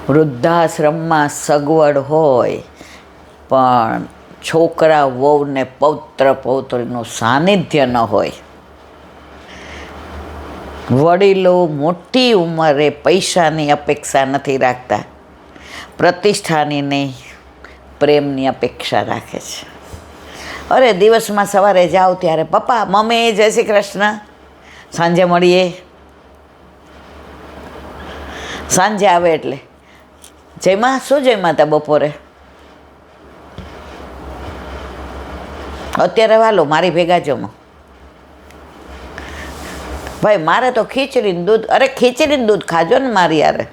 વૃદ્ધાશ્રમમાં સગવડ હોય પણ છોકરા વહુને પૌત્ર પૌત્રીનું સાનિધ્ય ન હોય. વડીલો મોટી ઉંમરે પૈસાની અપેક્ષા નથી રાખતા, પ્રતિષ્ઠાની નહીં, પ્રેમની અપેક્ષા રાખે છે. અરે દિવસમાં સવારે જાઓ ત્યારે પપ્પા મમ્મી જય શ્રી કૃષ્ણ, સાંજે મળીએ. સાંજે આવે એટલે જયમાં શું જયમાં હતા બપોરે? અત્યારે વાલો મારી ભેગા જમો. ભાઈ મારે તો ખીચડીનું દૂધ, અરે ખીચડીનું દૂધ ખાજો ને મારી યારે.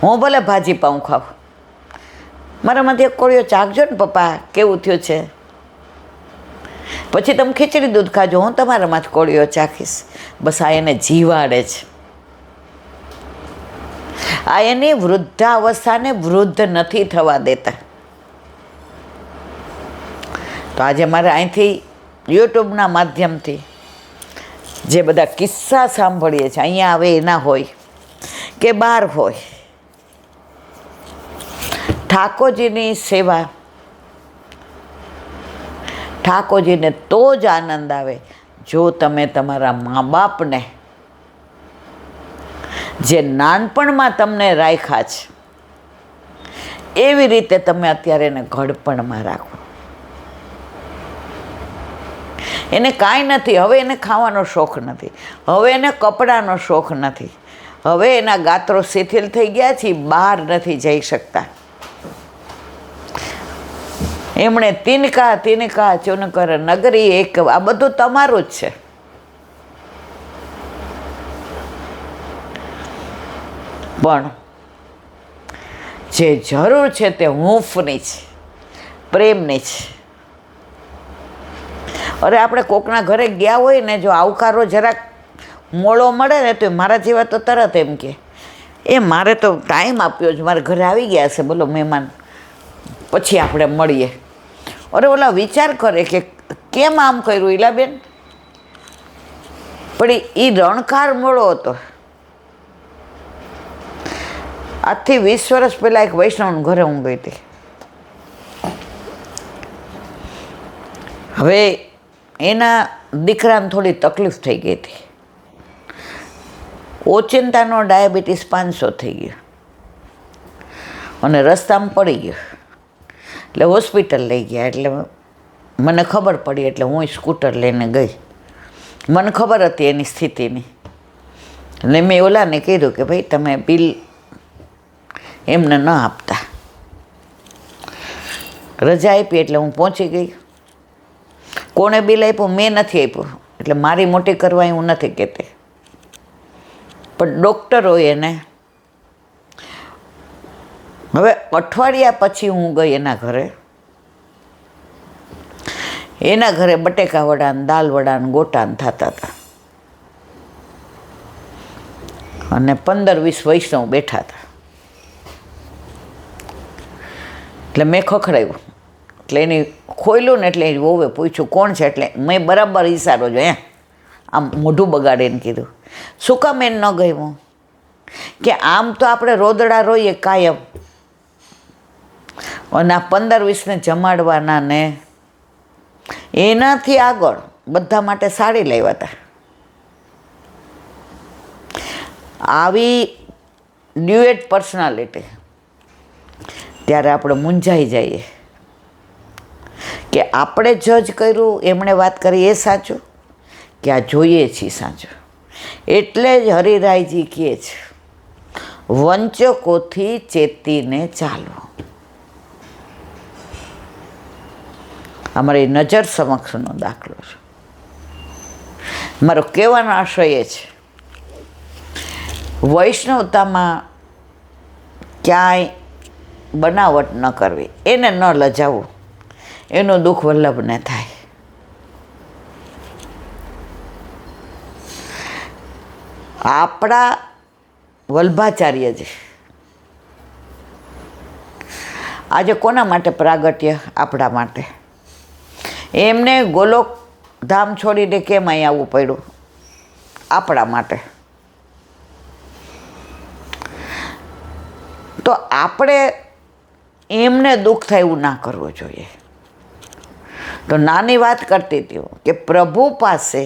હું ભલે ભાજી પાઉં ખાઉં, મારામાંથી એક કોળિયો ચાખજો ને પપ્પા કેવું થયું છે. પછી તમે ખીચડી દૂધ ખાજો, હું તમારામાંથી કોળિયો ચાખીશ. બસ આ એને જીવાડે છે. આ એની વૃદ્ધાવસ્થાને વૃદ્ધ નથી થવા દેતા. તો આજે મારે અહીંથી યુટ્યુબના માધ્યમથી જે બધા કિસ્સા સાંભળીએ છીએ, અહીંયા આવે એના હોય કે બહાર હોય, ઠાકોરજીની સેવા, ઠાકોરજીને તો જ આનંદ આવે જો તમે તમારા મા બાપને જે નાનપણમાં તમને રાખ્યા છે એવી રીતે તમે અત્યારે એને ઘડપણમાં રાખો. એને કાંઈ નથી, હવે એને ખાવાનો શોખ નથી, હવે એને કપડાનો શોખ નથી, હવે એના ગાત્રો શિથિલ થઈ ગયા છે, બહાર નથી જઈ શકતા. એમણે તિનકા તિનકા ચુનકર નગરી એક, આ બધું તમારું જ છે. પણ જે જરૂર છે તે હૂંફની છે, પ્રેમની છે. અરે આપણે કોકના ઘરે ગયા હોય ને, જો આવકારો જરાક મોડો મળે ને તો મારા જેવા તો તરત એમ કે એ મારે તો ટાઈમ આપ્યો છે, મારા ઘરે આવી ગયા છે બોલો મહેમાન, પછી આપણે મળીએ. અરે ઓલા વિચાર કરે કે કેમ આમ કર્યું ઈલાબેન, પણ એ રણકાર મળો હતો. આજથી 20 વર્ષ પહેલાં એક વૈષ્ણવના ઘરે હું ગઈ હતી. હવે એના દીકરાને થોડી તકલીફ થઈ ગઈ હતી, ઓચિંતાનો ડાયાબિટીસ 500 થઈ ગયો અને રસ્તામાં પડી ગયો. એટલે હોસ્પિટલ લઈ ગયા. એટલે મને ખબર પડી, એટલે હું સ્કૂટર લઈને ગઈ. મને ખબર હતી એની સ્થિતિની. એટલે મેં ઓલાને કીધું કે ભાઈ તમે બિલ એમને ન આપતા. રજા આપી એટલે હું પહોંચી ગઈ. કોણે બિલ આપ્યું? મેં નથી આપ્યું. એટલે મારી મોટી કરવા હું નથી કહેતી, પણ ડૉક્ટરોએ એને, હવે અઠવાડિયા પછી હું ગઈ એના ઘરે. એના ઘરે બટેકા વડાને, દાલ વડાને, ગોટાને થતા હતા અને 15-20 વૈષ્ણવ બેઠા હતા. એટલે મેં ખખડાવ્યું. એટલે એની ખોલ્યું ને એટલે વહુએ પૂછ્યું કોણ છે? એટલે મેં બરાબર ઈશારો જો આમ મોઢું બગાડીને કીધું. શું કામ એને ન ગયું? કે આમ તો આપણે રોદડા રોઈએ કાયમ, અને આ 15-20ને જમાડવાના ને એનાથી આગળ બધા માટે સાડી લાવ્યા હતા. આવી ડ્યુએટ પર્સનાલિટી, ત્યારે આપણે મૂંઝાઈ જઈએ કે આપણે જજ કર્યું, એમણે વાત કરી એ સાચું કે આ જોઈએ છીએ સાચું. એટલે જ હરિરાયજી કહે છે વંચકોથી ચેતીને ચાલો. અમારી નજર સમક્ષનો દાખલો છે. મારો કહેવાનો આશય એ છે વૈષ્ણવતામાં ક્યાંય બનાવટ ન કરવી, એને ન લજાવવું, એનું દુઃખ વલ્લભને થાય. આપણા વલ્ભાચાર્યજી આજે કોના માટે પ્રાગટ્ય? આપણા માટે. એમને ગોલોક ધામ છોડીને કેમ અહીં આવવું પડ્યું? આપણા માટે. તો આપણે એમને દુઃખ થાય એવું ના કરવું જોઈએ. તો નાની વાત કરતી હતી હું કે પ્રભુ પાસે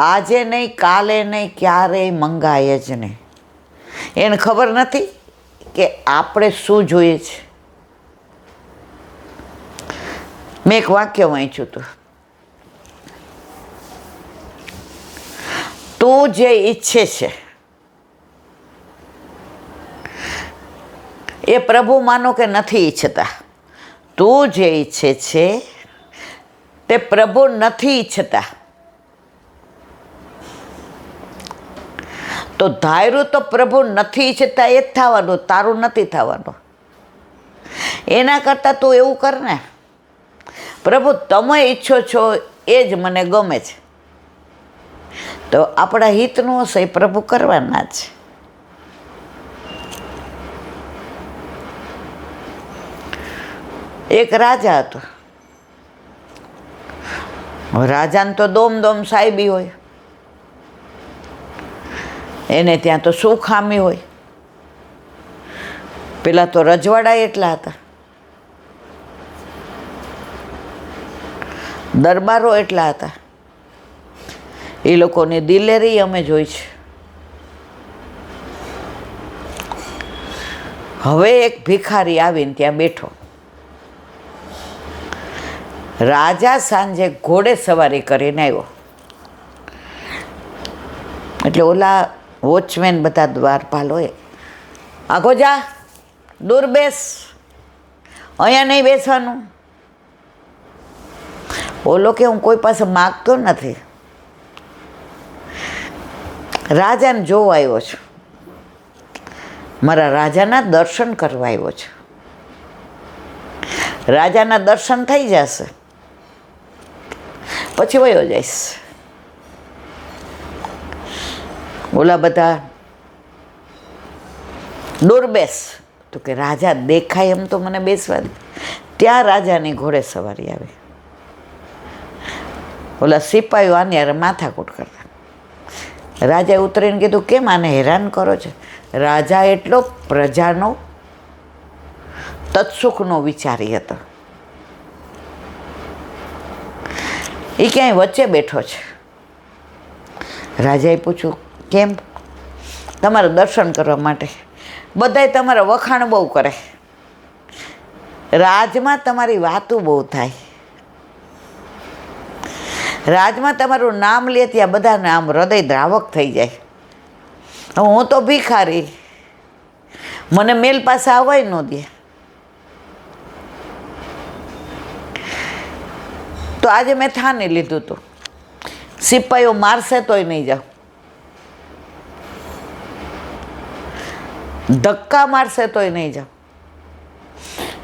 આજે નહીં, કાલે નહીં, ક્યારેય મંગાય જ નહીં. એને ખબર નથી કે આપણે શું જોઈએ છે. મેં એક વાક્ય વાંચ્યું હતું, તું જે ઈચ્છે છે એ પ્રભુ માનો કે નથી ઈચ્છતા. તું જે ઈચ્છે છે તે પ્રભુ નથી ઈચ્છતા. તો ધાર્યું તો પ્રભુ નથી ઈચ્છતા એ જ થવાનું, તારું નથી થવાનું. એના કરતાં તું એવું કર ને, પ્રભુ તમે ઈચ્છો છો એ જ મને ગમે છે. તો આપણા હિતનું હશે એ પ્રભુ કરવાના જ. એક રાજા હતો. રાજાને તો દોમ સાહેબી હોય, એને ત્યાં તો શું ખામી હોય. પેલા તો રજવાડા એટલા હતા, દરબારો એટલા હતા. એ લોકોની દિલેરી અમે જોઈ છે. હવે એક ભિખારી આવીને ત્યાં બેઠો. રાજા સાંજે ઘોડે સવારી કરીને આવ્યો. એટલે ઓલા વોચમેન બધા દ્વારપાલોએ, આખો જા, દૂર બેસ, અહીંયા નહીં બેસવાનું. ઓલો કે હું કોઈ પાસે માગતો નથી, રાજાને જોવા આવ્યો છું, મારા રાજાના દર્શન કરવા આવ્યો છું. રાજાના દર્શન થઈ જશે પછી વયો જઈશ. ઓલા બધા દૂર બેસ. તો કે રાજા દેખાય એમ તો મને બેસવા દે. ત્યાં રાજાની ઘોડે સવારી આવી. ઓલા સિપાહીઓ આની યાર માથાકૂટ કરતા. રાજાએ ઉતરીને કીધું કેમ આને હેરાન કરો છો? રાજા એટલો પ્રજાનો તત્સુખનો વિચારી હતો. એ ક્યાંય વચ્ચે બેઠો છે. રાજાએ પૂછ્યું કેમ? તમારા દર્શન કરવા માટે. બધાય તમારા વખાણ બહુ કરે, રાજમાં તમારી વાતો બહુ થાય, રાજમાં તમારું નામ લે ત્યાં બધાને આમ હૃદય દ્રાવક થઈ જાય. હું તો ભિખારી, મને મેલ પાસે આવવાય ન દે. તો આજે મેં થાને લીધું હતું, સિપાહીઓ મારશે તોય નહીં જાઉં, ધક્કા મારશે તોય નહીં જાઉં,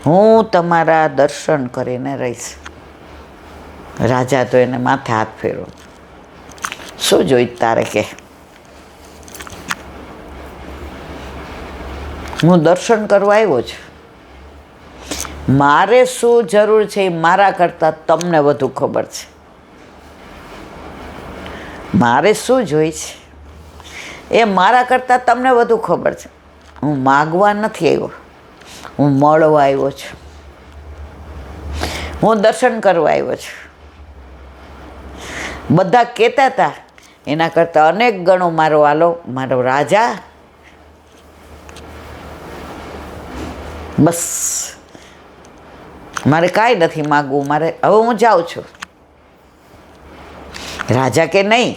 હું તમારા દર્શન કરીને રહીશ. રાજા તો એને માથે હાથ ફેરવો. શું જોઈ તારે કે હું દર્શન કરવા આવ્યો છું, મારે શું જરૂર છે એ મારા કરતાં તમને વધુ ખબર છે. મારે શું જોઈ છે એ મારા કરતાં તમને વધુ ખબર છે. હું માગવા નથી આવ્યો, હું મળવા આવ્યો છું, હું દર્શન કરવા આવ્યો છું. બધા કહેતા હતા એના કરતાં અનેક ગણો મારો આલો મારો રાજા. બસ મારે કાંઈ નથી માગવું, મારે હવે હું જાઉં છું. રાજા કે નહીં,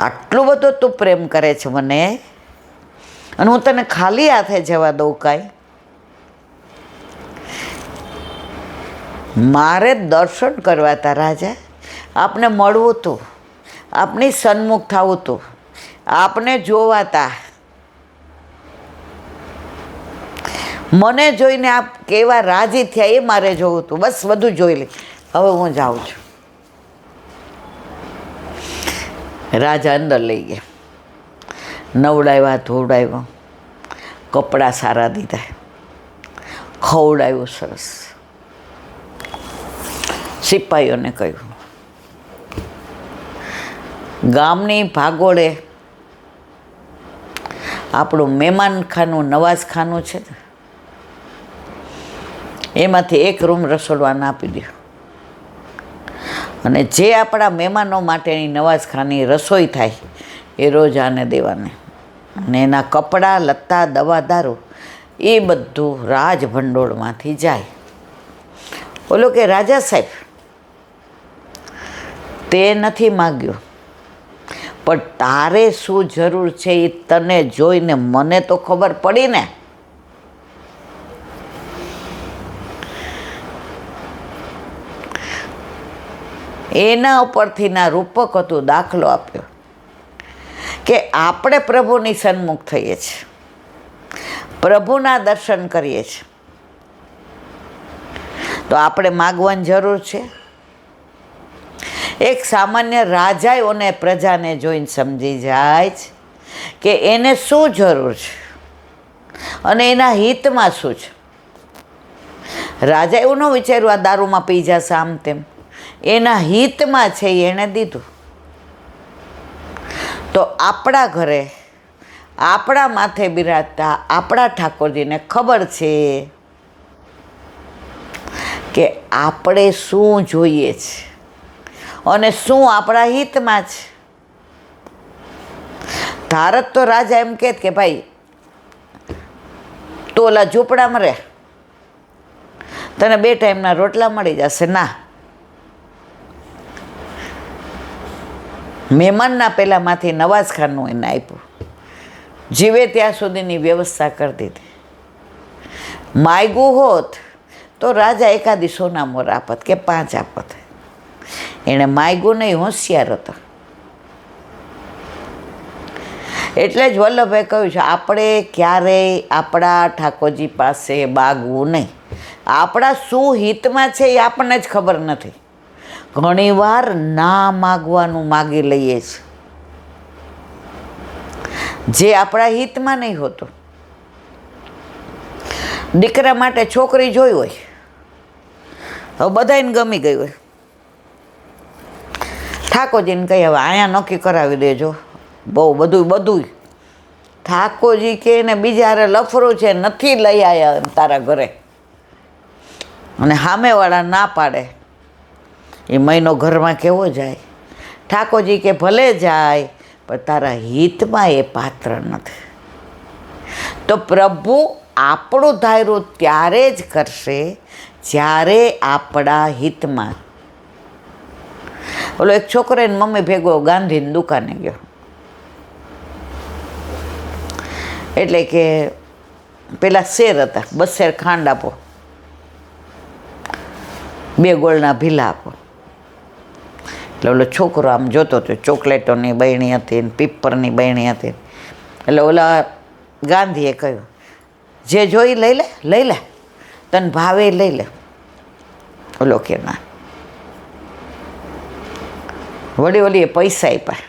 આટલું બધું તું પ્રેમ કરે છે મને અને હું તને ખાલી હાથે જવા દઉં કાંઈ? મારે દર્શન કરવા હતા રાજા, આપને મળવું હતું, આપની સન્મુખ થવું હતું, આપને જોવાતા. મને જોઈને આપ કેવા રાજી થયા એ મારે જોવું હતું. બસ બધું જોઈ લે, હવે હું જાઉં છું. રાજા અંદર લઈ ગયા, નવડાવ્યા, ધોવડાવ્યા, કપડાં સારા દીધા, ખવડાવ્યું સરસ. સિપાહીઓને કહ્યું ગામની ભાગોળે આપણું મહેમાનખાનું નવાઝખાનું છે ને, એમાંથી એક રૂમ રસોડવાને આપી દો, અને જે આપણા મહેમાનો માટેની નવાઝખાની રસોઈ થાય એ રોજ આને દેવાને, અને એના કપડાં લત્તા દવા દારૂ એ બધું રાજભંડોળમાંથી જાય. ઓલો કે રાજા સાહેબ તે નથી માગ્યું, પણ તારે શું જરૂર છે એ તને જોઈને મને તો ખબર પડી ને. એના ઉપરથી ના રૂપક હતું દાખલો આપ્યો કે આપણે પ્રભુની સન્મુખ થઈએ છીએ, પ્રભુના દર્શન કરીએ છીએ, તો આપણે માગવાની જરૂર છે. એક સામાન્ય રાજાઓને પ્રજાને જોઈને સમજી જાય છે કે એને શું જરૂર છે અને એના હિતમાં શું છે. રાજા એવું ન વિચાર્યું આ દારૂમાં પી જશે આમ તેમ, એના હિતમાં છે એણે દીધું. તો આપણા ઘરે આપણા માથે બિરાજતા આપણા ઠાકોરજીને ખબર છે કે આપણે શું જોઈએ છે અને શું આપણા હિતમાં છે. ધારત તો રાજા એમ કહે કે ભાઈ તું ઓલા ઝૂંપડામાં રહે, તને 2 ટાઈમના રોટલા મળી જશે. ના, મહેમાનના પહેલાંમાંથી નવાઝખાનું એને આપ્યું, જીવે ત્યાં સુધીની વ્યવસ્થા કરી દીધી. માગ્યું હોત તો રાજા એકાદી સોનામોર આપત કે 5 આપત. એણે માગ્યું નહીં, હોશિયાર હતો. એટલે જ વલ્લભભાઈ કહ્યું છે આપણે ક્યારેય આપણા ઠાકોરજી પાસે માગવું નહીં. આપણા શું હિતમાં છે એ આપણને જ ખબર નથી. ઘણીવાર ના માગવાનું માગી લઈએ છીએ જે આપણા હિતમાં નહીં હોતું. દીકરા માટે છોકરી જોઈ હોય, હવે બધાને ગમી ગઈ હોય, ઠાકોરજીને કહી હવે અહીંયા નક્કી કરાવી દેજો, બહુ બધું. ઠાકોરજી કે એને બીજા હારે લફરું છે, નથી લઈ આવ્યા તારા ઘરે, અને સામેવાળા ના પાડે, એ મહિનો ઘરમાં કેવો જાય. ઠાકોરજી કે ભલે જાય પણ તારા હિતમાં એ પાત્ર નથી. તો પ્રભુ આપણું ધાર્યું ત્યારે જ કરશે જ્યારે આપણા હિતમાં. ઓલો એક છોકરો એની મમ્મી ભેગો ગાંધીની દુકાને ગયો, એટલે કે પેલા શેર હતા, 2 શેર ખાંડ આપો, 2 ગોળના ભીલા આપો. એટલે ઓલો છોકરો આમ જોતો હતો, ચોકલેટોની બહેણી હતી ને પીપરની બહેણી હતી. એટલે ઓલા ગાંધીએ કહ્યું જે જોઈ લઈ લે, તને ભાવે લઈ લે. ઓલો કે ના. ઓલીએ પૈસા આપ્યા,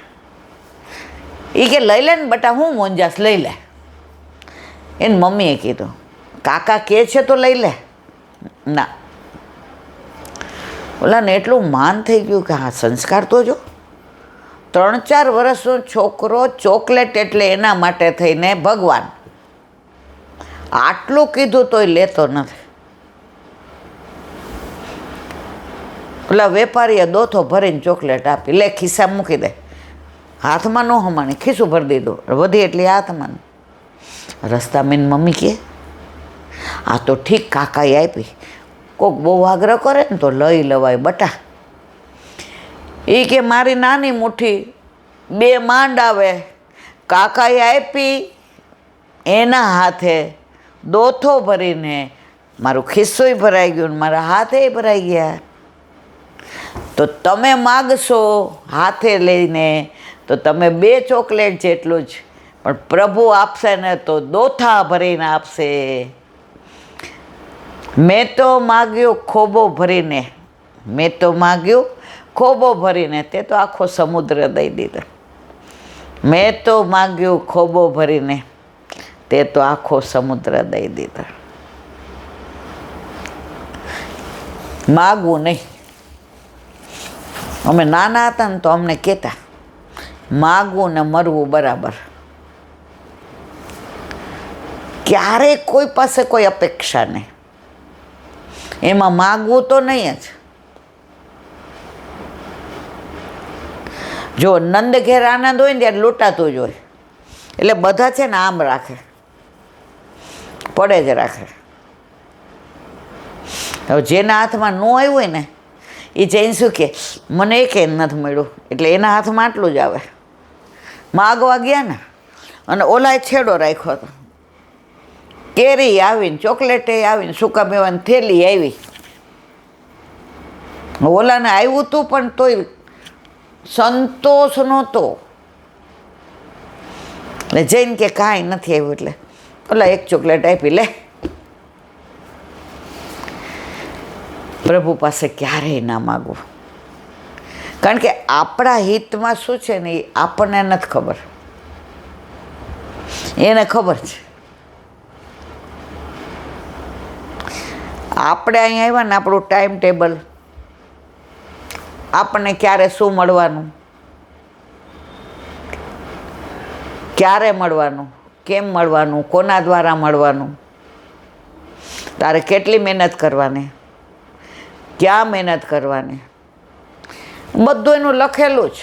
એ કે લઈ લે ને બટા, હું મોંજાસ, લઈ લે. એની મમ્મીએ કીધું કાકા કે છે તો લઈ લે. ના. ઓલાને એટલું માન થઈ ગયું કે હા સંસ્કાર તો જો. 3-4 વર્ષનો છોકરો, ચોકલેટ એટલે એના માટે થઈને ભગવાન, આટલું કીધું તોય લેતો નથી. ઓલા વેપારીએ દોથો ભરીને ચોકલેટ આપી, લે ખિસ્સા મૂકી દે. હાથમાં ન હમાણી, ખિસ્સું ભરી દીધું, વધી એટલી હાથમાં. રસ્તામાં મમ્મી કહે આ તો ઠીક કાકાએ આપી, કોક બહુ આગ્રહ કરે ને તો લઈ લવાય બટા. એ કે મારી નાની મુઠ્ઠી 2 માંડ આવે, કાકાએ આપી એના હાથે દોથો ભરીને મારું ખિસ્સોય ભરાઈ ગયું, મારા હાથે ભરાઈ ગયા. તો તમે માગશો હાથે લઈને તો તમે 2 ચોકલેટ જેટલું જ, પણ પ્રભુ આપશે ને તો દોથા ભરીને આપશે. મેં તો માગ્યું ખોબો ભરીને, તે તો આખો સમુદ્ર દઈ દીધો. મેં તો માગ્યું ખોબો ભરીને, તે તો આખો સમુદ્ર દઈ દીધો. માગવું નહીં. અમે નાના હતા ને તો અમને કહેતા માગવું ને મરવું બરાબર. ક્યારેય કોઈ પાસે કોઈ અપેક્ષા નહીં, એમાં માગવું તો નહીં જ. જો નંદ ઘેર આનંદ હોય ને ત્યારે લૂંટાતું જ હોય, એટલે બધા છે ને આમ રાખે, પડે જ રાખે. હવે જેના હાથમાં ન આવ્યું હોય ને એ જઈને શું કે મને એક નથી મળ્યું, એટલે એના હાથમાં આટલું જ આવે. માગવા ગયા ને અને ઓલાએ છેડો રાખ્યો હતો, કેરી આવીને, ચોકલેટે આવીને, સૂકા મેવાની થેલી આવી. ઓલાને આવ્યું હતું પણ તોય સંતોષ નહોતો, એટલે જઈને કે કાંઈ નથી આવ્યું, એટલે ઓલા એક ચોકલેટ આપી, લે. પ્રભુ પાસે ક્યારેય ના માગવું, કારણ કે આપણા હિતમાં શું છે ને એ આપણને નથી ખબર, એને ખબર છે. આપણે અહીંયા આવ્યા ને આપણું ટાઈમ ટેબલ, આપણને ક્યારે શું મળવાનું, ક્યારે મળવાનું, કેમ મળવાનું, કોના દ્વારા મળવાનું, તારે કેટલી મહેનત કરવાની, ક્યાં મહેનત કરવાની, બધું એનું લખેલું જ.